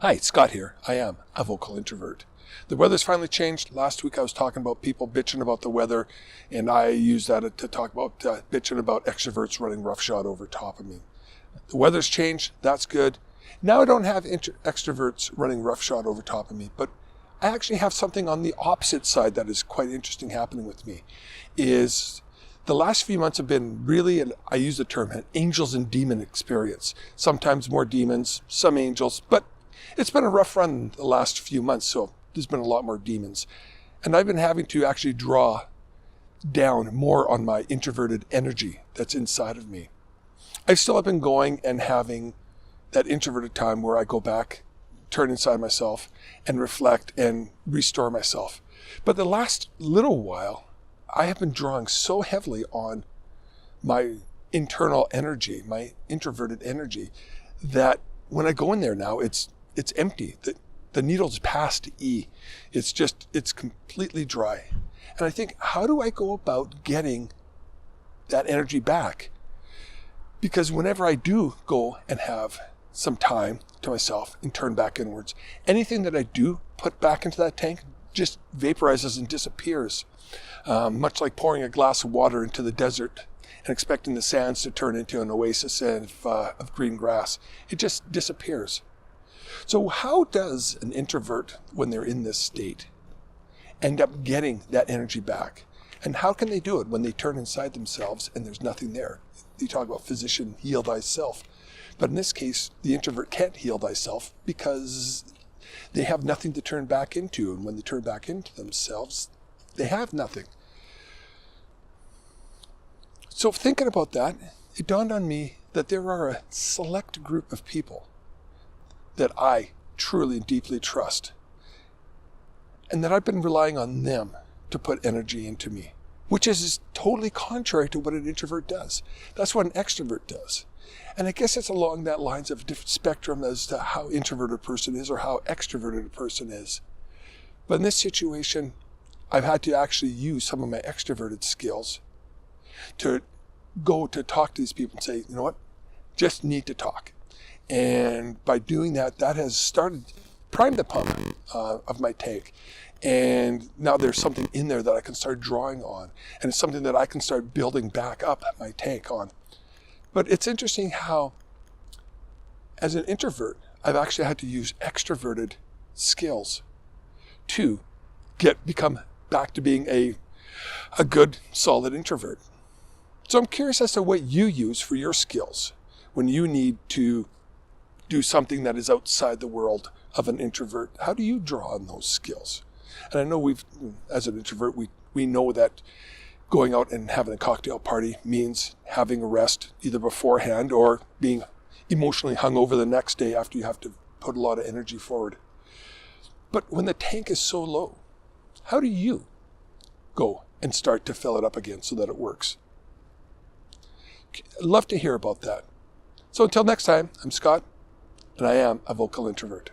Hi, Scott here. I am a vocal introvert. The weather's finally changed. Last week I was talking about people bitching about the weather, and I used that to talk about bitching about extroverts running roughshod over top of me. The weather's changed. That's good. Now I don't have extroverts running roughshod over top of me, but I actually have something on the opposite side that is quite interesting happening with me. Is the last few months have been really, and I use the term, an angels and demon experience. Sometimes more demons, some angels, but it's been a rough run the last few months, so there's been a lot more demons. And I've been having to actually draw down more on my introverted energy that's inside of me. I still have been going and having that introverted time where I go back, turn inside myself, and reflect and restore myself. But the last little while, I have been drawing so heavily on my internal energy, my introverted energy, that when I go in there now, it's empty. The needle's past E. It's completely dry. And I think, how do I go about getting that energy back? Because whenever I do go and have some time to myself and turn back inwards, anything that I do put back into that tank just vaporizes and disappears. Much like pouring a glass of water into the desert and expecting the sands to turn into an oasis of green grass. It just disappears. So how does an introvert, when they're in this state, end up getting that energy back? And how can they do it when they turn inside themselves and there's nothing there? You talk about physician, heal thyself. But in this case, the introvert can't heal thyself because they have nothing to turn back into. And when they turn back into themselves, they have nothing. So thinking about that, it dawned on me that there are a select group of people that I truly and deeply trust, and that I've been relying on them to put energy into me, which is totally contrary to what an introvert does. That's what an extrovert does. And I guess it's along that lines of a different spectrum as to how introverted a person is or how extroverted a person is. But in this situation, I've had to actually use some of my extroverted skills to go to talk to these people and say, you know what, just need to talk. And by doing that, that has primed the pump of my tank. And now there's something in there that I can start drawing on. And it's something that I can start building back up my tank on. But it's interesting how, as an introvert, I've actually had to use extroverted skills to become back to being a good, solid introvert. So I'm curious as to what you use for your skills when you need to do something that is outside the world of an introvert. How do you draw on those skills? And I know as an introvert, we know that going out and having a cocktail party means having a rest either beforehand or being emotionally hungover the next day after you have to put a lot of energy forward. But when the tank is so low, how do you go and start to fill it up again so that it works? I'd love to hear about that. So until next time, I'm Scott, and I am a vocal introvert.